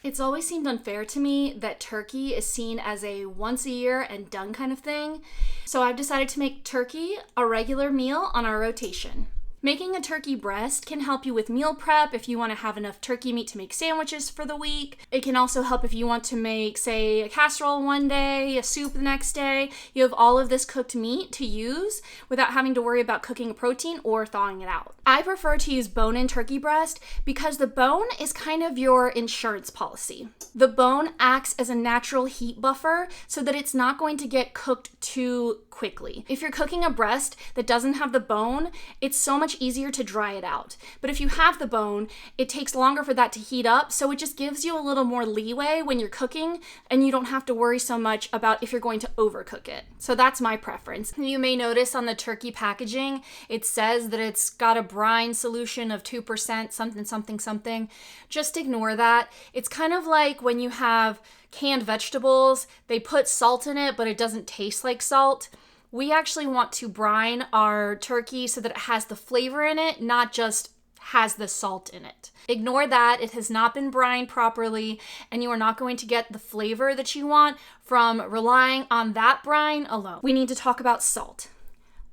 It's always seemed unfair to me that turkey is seen as a once a year and done kind of thing. So I've decided to make turkey a regular meal on our rotation. Making a turkey breast can help you with meal prep if you want to have enough turkey meat to make sandwiches for the week. It can also help if you want to make, say, a casserole one day, a soup the next day. You have all of this cooked meat to use without having to worry about cooking a protein or thawing it out. I prefer to use bone-in turkey breast because the bone is kind of your insurance policy. The bone acts as a natural heat buffer so that it's not going to get cooked too quickly. If you're cooking a breast that doesn't have the bone, it's so much easier to dry it out. But if you have the bone, it takes longer for that to heat up, so it just gives you a little more leeway when you're cooking, and you don't have to worry so much about if you're going to overcook it. So that's my preference. You may notice on the turkey packaging, it says that it's got a brine solution of 2%, something. Just ignore that. It's kind of like when you have canned vegetables, they put salt in it, but it doesn't taste like salt. We actually want to brine our turkey so that it has the flavor in it, not just has the salt in it. Ignore that. It has not been brined properly, and you are not going to get the flavor that you want from relying on that brine alone. We need to talk about salt.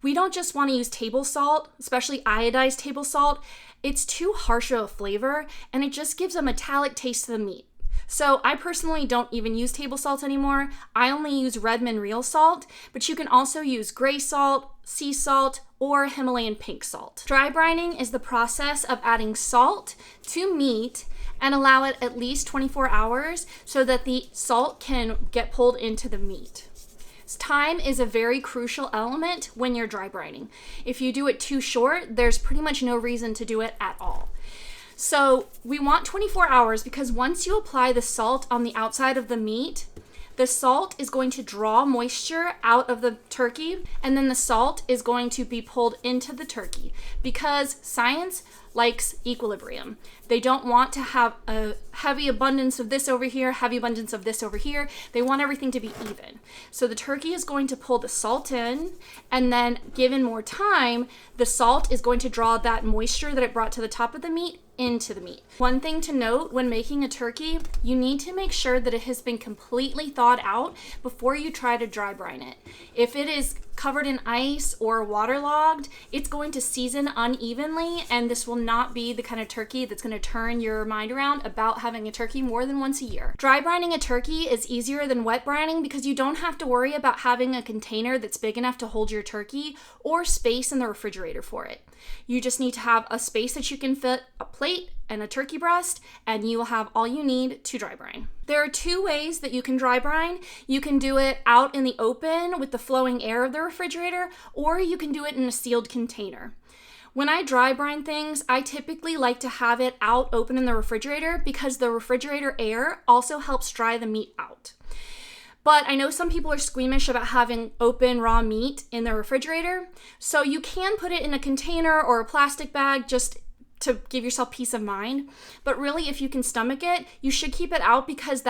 We don't just want to use table salt, especially iodized table salt. It's too harsh of a flavor, and it just gives a metallic taste to the meat. So I personally don't even use table salt anymore. I only use Redmond real salt, but you can also use gray salt, sea salt, or Himalayan pink salt. Dry brining is the process of adding salt to meat and allow it at least 24 hours so that the salt can get pulled into the meat. Time is a very crucial element when you're dry brining. If you do it too short, there's pretty much no reason to do it at all. So we want 24 hours because once you apply the salt on the outside of the meat, the salt is going to draw moisture out of the turkey, and then the salt is going to be pulled into the turkey because science likes equilibrium. They don't want to have a heavy abundance of this over here, heavy abundance of this over here. They want everything to be even. So the turkey is going to pull the salt in, and then given more time, the salt is going to draw that moisture that it brought to the top of the meat into the meat. One thing to note when making a turkey, you need to make sure that it has been completely thawed out before you try to dry brine it. If it is covered in ice or waterlogged, it's going to season unevenly, and this will not be the kind of turkey that's going to turn your mind around about having a turkey more than once a year. Dry brining a turkey is easier than wet brining because you don't have to worry about having a container that's big enough to hold your turkey or space in the refrigerator for it. You just need to have a space that you can fit a plate and a turkey breast, and you will have all you need to dry brine. There are two ways that you can dry brine. You can do it out in the open with the flowing air of the refrigerator, or you can do it in a sealed container. When I dry brine things, I typically like to have it out open in the refrigerator because the refrigerator air also helps dry the meat out. But I know some people are squeamish about having open raw meat in the refrigerator, so you can put it in a container or a plastic bag just to give yourself peace of mind. But really, if you can stomach it, you should keep it out because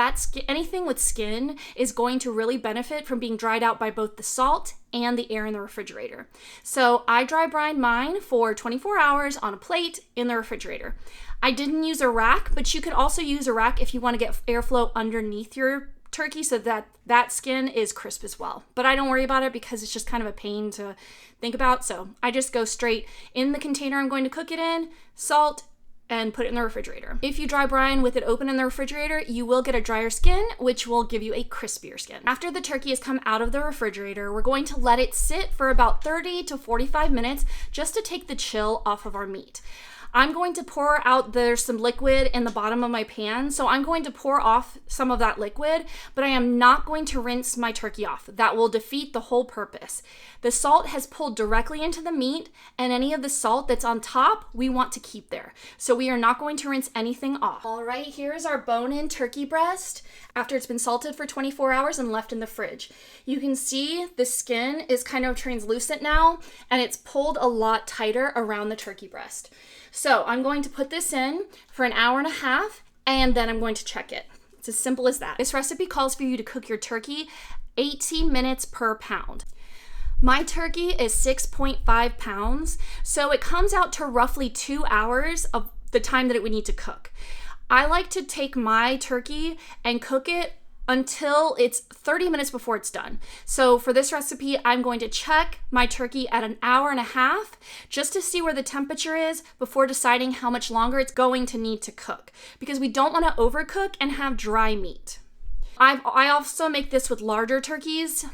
anything with skin is going to really benefit from being dried out by both the salt and the air in the refrigerator. So I dry brine mine for 24 hours on a plate in the refrigerator. I didn't use a rack, but you could also use a rack if you want to get airflow underneath your turkey so that skin is crisp as well. But I don't worry about it because it's just kind of a pain to think about. So I just go straight in the container I'm going to cook it in, salt, and put it in the refrigerator. If you dry brine with it open in the refrigerator, you will get a drier skin, which will give you a crispier skin. After the turkey has come out of the refrigerator, we're going to let it sit for about 30 to 45 minutes just to take the chill off of our meat. I'm going to pour out, there's some liquid in the bottom of my pan, so I'm going to pour off some of that liquid, but I am not going to rinse my turkey off. That will defeat the whole purpose. The salt has pulled directly into the meat, and any of the salt that's on top, we want to keep there. So we are not going to rinse anything off. All right, here's our bone-in turkey breast after it's been salted for 24 hours and left in the fridge. You can see the skin is kind of translucent now, and it's pulled a lot tighter around the turkey breast. So I'm going to put this in for an hour and a half, and then I'm going to check it. It's as simple as that. This recipe calls for you to cook your turkey 18 minutes per pound. My turkey is 6.5 pounds, so it comes out to roughly 2 hours of the time that it would need to cook. I like to take my turkey and cook it until it's 30 minutes before it's done. So for this recipe, I'm going to check my turkey at an hour and a half just to see where the temperature is before deciding how much longer it's going to need to cook, because we don't want to overcook and have dry meat. I also make this with larger turkeys,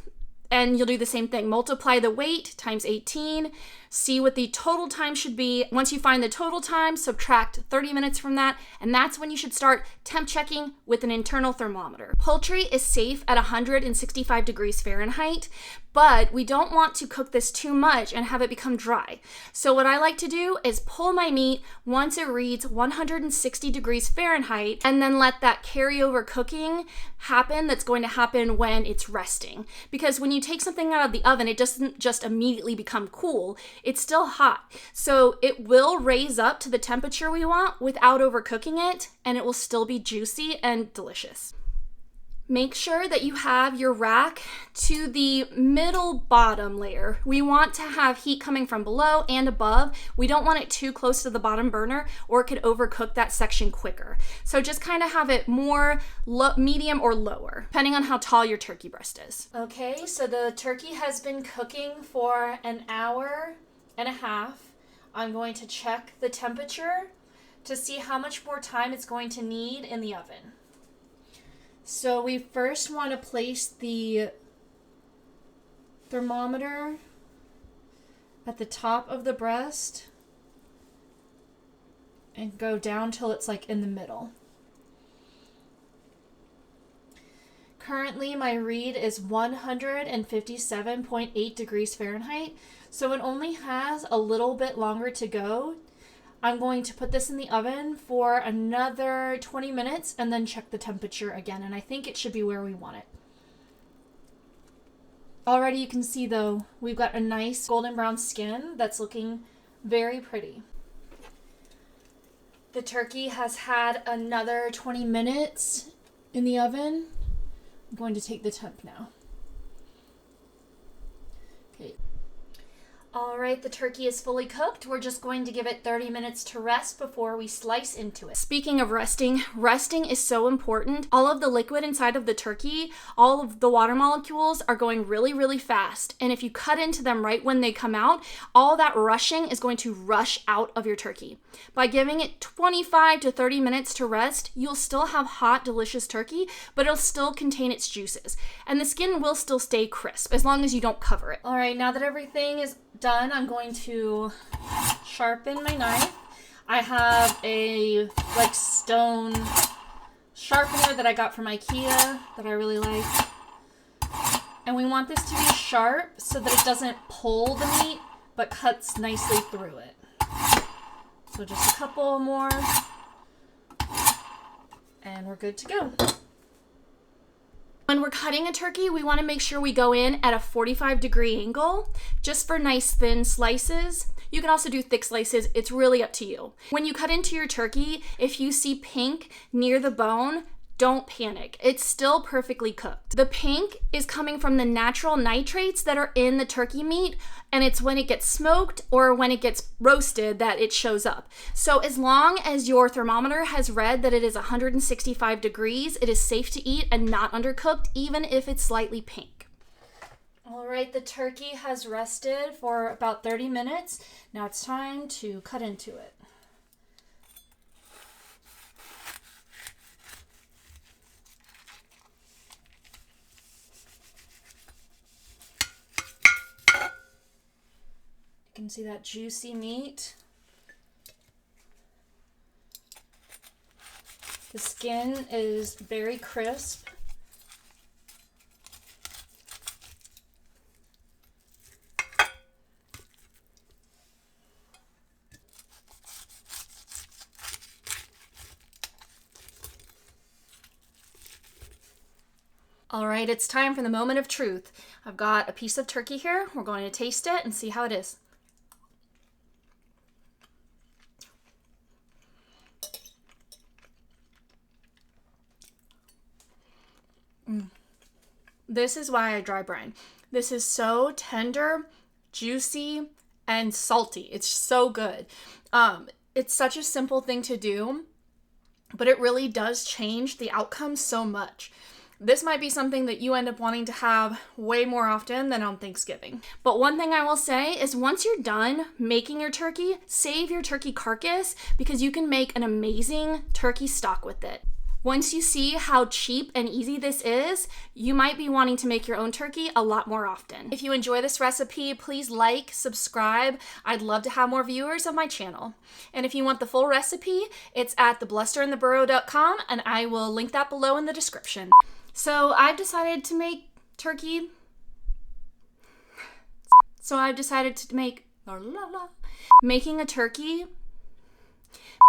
and you'll do the same thing. Multiply the weight times 18, see what the total time should be. Once you find the total time, subtract 30 minutes from that, and that's when you should start temp checking with an internal thermometer. Poultry is safe at 165 degrees Fahrenheit, but we don't want to cook this too much and have it become dry. So what I like to do is pull my meat once it reads 160 degrees Fahrenheit, and then let that carryover cooking happen that's going to happen when it's resting. Because when you take something out of the oven, it doesn't just immediately become cool. It's still hot. So it will raise up to the temperature we want without overcooking it, and it will still be juicy and delicious. Make sure that you have your rack to the middle bottom layer. We want to have heat coming from below and above. We don't want it too close to the bottom burner, or it could overcook that section quicker. So just kind of have it more medium or lower, depending on how tall your turkey breast is. Okay, so the turkey has been cooking for an hour and a half. I'm going to check the temperature to see how much more time it's going to need in the oven. So we first want to place the thermometer at the top of the breast and go down till it's like in the middle. Currently my read is 157.8 degrees Fahrenheit, so it only has a little bit longer to go. I'm going to put this in the oven for another 20 minutes and then check the temperature again, and I think it should be where we want it. Already you can see though, we've got a nice golden brown skin that's looking very pretty. The turkey has had another 20 minutes in the oven. I'm going to take the temp now. Okay. All right, the turkey is fully cooked. We're just going to give it 30 minutes to rest before we slice into it. Speaking of resting is so important. All of the liquid inside of the turkey, all of the water molecules are going really, really fast. And if you cut into them right when they come out, all that rushing is going to rush out of your turkey. By giving it 25 to 30 minutes to rest, you'll still have hot, delicious turkey, but it'll still contain its juices. And the skin will still stay crisp as long as you don't cover it. All right, now that everything is done, I'm going to sharpen my knife. I have a stone sharpener that I got from IKEA that I really like. And we want this to be sharp so that it doesn't pull the meat, but cuts nicely through it. So just a couple more, and we're good to go. When we're cutting a turkey, we want to make sure we go in at a 45-degree angle, just for nice thin slices. You can also do thick slices, it's really up to you. When you cut into your turkey, if you see pink near the bone, don't panic. It's still perfectly cooked. The pink is coming from the natural nitrates that are in the turkey meat, and it's when it gets smoked or when it gets roasted that it shows up. So as long as your thermometer has read that it is 165 degrees, it is safe to eat and not undercooked, even if it's slightly pink. All right, the turkey has rested for about 30 minutes. Now it's time to cut into it. You can see that juicy meat. The skin is very crisp. All right, it's time for the moment of truth. I've got a piece of turkey here. We're going to taste it and see how it is. This is why I dry brine. This is so tender, juicy, and salty. It's so good. It's such a simple thing to do, but it really does change the outcome so much. This might be something that you end up wanting to have way more often than on Thanksgiving. But one thing I will say is once you're done making your turkey, save your turkey carcass because you can make an amazing turkey stock with it. Once you see how cheap and easy this is, you might be wanting to make your own turkey a lot more often. If you enjoy this recipe, please like, subscribe. I'd love to have more viewers of my channel. And if you want the full recipe, it's at theblusterandtheburrow.com, and I will link that below in the description. So I've decided to make turkey. Making a turkey